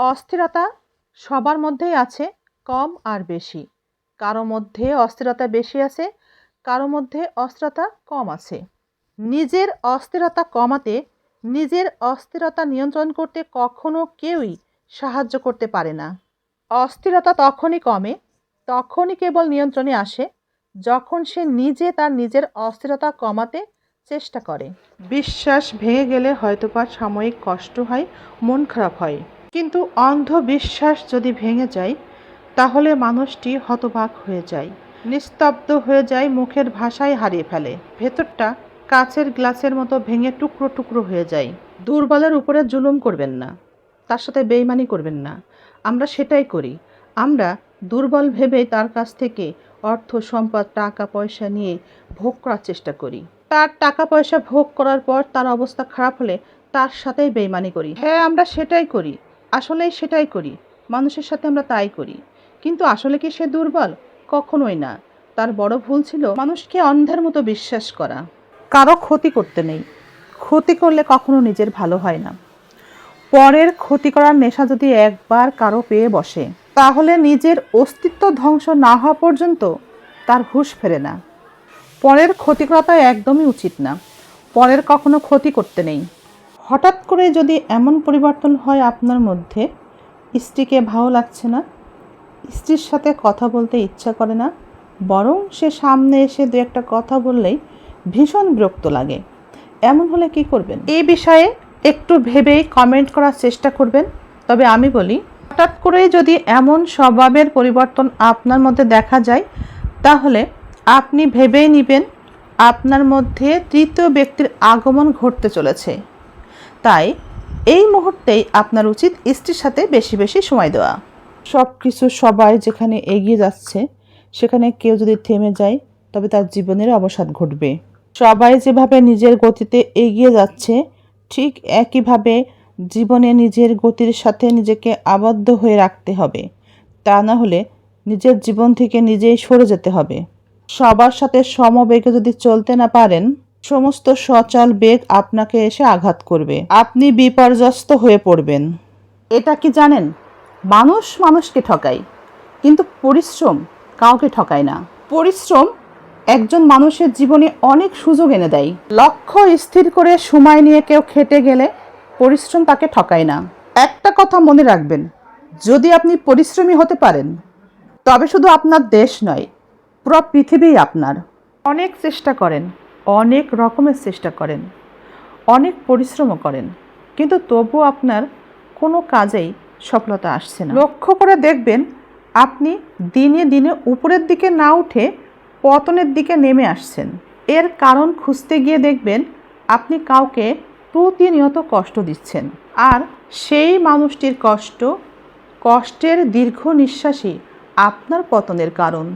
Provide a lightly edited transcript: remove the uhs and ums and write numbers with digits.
অস্থিরতা সবার মধ্যেই আছে, কম আর বেশি। কারো মধ্যে অস্থিরতা বেশি আছে, কারো মধ্যে অস্থিরতা কম আছে। নিজের অস্থিরতা কমাতে, নিজের অস্থিরতা নিয়ন্ত্রণ করতে কখনো কেউই সাহায্য করতে পারে না। অস্থিরতা তখনই কমে, তখনই কেবল নিয়ন্ত্রণে আসে যখন সে নিজে তার নিজের অস্থিরতা কমাতে চেষ্টা করে। বিশ্বাস ভেঙে গেলে হয়তোবা সাময়িক কষ্ট হয়, মন খারাপ হয়, কিন্তু অন্ধবিশ্বাস যদি ভেঙে যায় তাহলে মানুষটি হতবাক হয়ে যায়, নিস্তব্ধ হয়ে যায়, মুখের ভাষাই হারিয়ে ফেলে। ভেতরটা কাচের গ্লাসের মতো ভেঙে টুকরো টুকরো হয়ে যায়। দুর্বলের উপরে জুলুম করবেন না, তার সাথে বেইমানি করবেন না। আমরা সেটাই করি। আমরা দুর্বল ভেবেই তার কাছ থেকে অর্থ সম্পদ টাকা পয়সা নিয়ে ভোগ করার চেষ্টা করি। তার টাকা পয়সা ভোগ করার পর তার অবস্থা খারাপ হলে তার সাথেই বেইমানি করি। হ্যাঁ, আমরা সেটাই করি, আসলেই সেটাই করি। মানুষের সাথে আমরা তাই করি। কিন্তু আসলে কি সে দুর্বল? কখনোই না। তার বড় ভুল ছিল মানুষকে অন্ধের মতো বিশ্বাস করা। কারো ক্ষতি করতে নেই, ক্ষতি করলে কখনো নিজের ভালো হয় না। পরের ক্ষতি করার নেশা যদি একবার কারো পেয়ে বসে তাহলে নিজের অস্তিত্ব ধ্বংস না হওয়া পর্যন্ত তার হুঁশ ফেরে না। পরের ক্ষতি করাটা একদমই উচিত না। পরের কখনো ক্ষতি করতে নেই। হঠাৎ করে যদি এমন পরিবর্তন হয় আপনার মধ্যে, স্ত্রীকে ভালো লাগছে না, স্ত্রীর সাথে কথা বলতে ইচ্ছা করে না, বরং সে সামনে এসে দু একটা কথা বললেই ভীষণ বিরক্ত লাগে, এমন হলে কি করবেন? এই বিষয়ে একটু ভেবেই কমেন্ট করার চেষ্টা করবেন। তবে আমি বলি, হঠাৎ করেই যদি এমন স্বভাবের পরিবর্তন আপনার মধ্যে দেখা যায় তাহলে আপনি ভেবেই নেবেন আপনার মধ্যে তৃতীয় ব্যক্তির আগমন ঘটতে চলেছে। তাই এই মুহূর্তেই আপনার উচিত স্ত্রীর সাথে বেশি বেশি সময় দেওয়া। সব কিছু সবাই যেখানে এগিয়ে যাচ্ছে সেখানে কেউ যদি থেমে যায় তবে তার জীবনের অবসাদ ঘটবে। সবাই যেভাবে নিজের গতিতে এগিয়ে যাচ্ছে ঠিক একইভাবে জীবনে নিজের গতির সাথে নিজেকে আবদ্ধ হয়ে রাখতে হবে। তা না হলে নিজের জীবন থেকে নিজেই সরে যেতে হবে। সবার সাথে সমবেগে যদি চলতে না পারেন, সমস্ত সচল বেগ আপনাকে এসে আঘাত করবে, আপনি বিপর্যস্ত হয়ে পড়বেন। এটা কি জানেন, মানুষ মানুষকে ঠকায় কিন্তু পরিশ্রম কাউকে ঠকায় না। পরিশ্রম একজন মানুষের জীবনে অনেক সুযোগ এনে দেয়। লক্ষ্য স্থির করে সময় নিয়ে কেউ খেটে গেলে পরিশ্রম তাকে ঠকায় না। একটা কথা মনে রাখবেন, যদি আপনি পরিশ্রমী হতে পারেন তবে শুধু আপনার দেশ নয়, পুরো পৃথিবীই আপনার। অনেক চেষ্টা করেন, অনেক রকমের চেষ্টা করেন, অনেক পরিশ্রমও করেন, কিন্তু তবুও আপনার কোনো কাজেই সফলতা আসছে না। লক্ষ্য করে দেখবেন আপনি দিনে দিনে উপরের দিকে না উঠে পতনের দিকে নেমে আসছেন। এর কারণ খুঁজতে গিয়ে দেখবেন আপনি কাউকে প্রতিনিয়ত কষ্ট দিচ্ছেন, আর সেই মানুষটির কষ্টের দীর্ঘ নিঃশ্বাসই আপনার পতনের কারণ।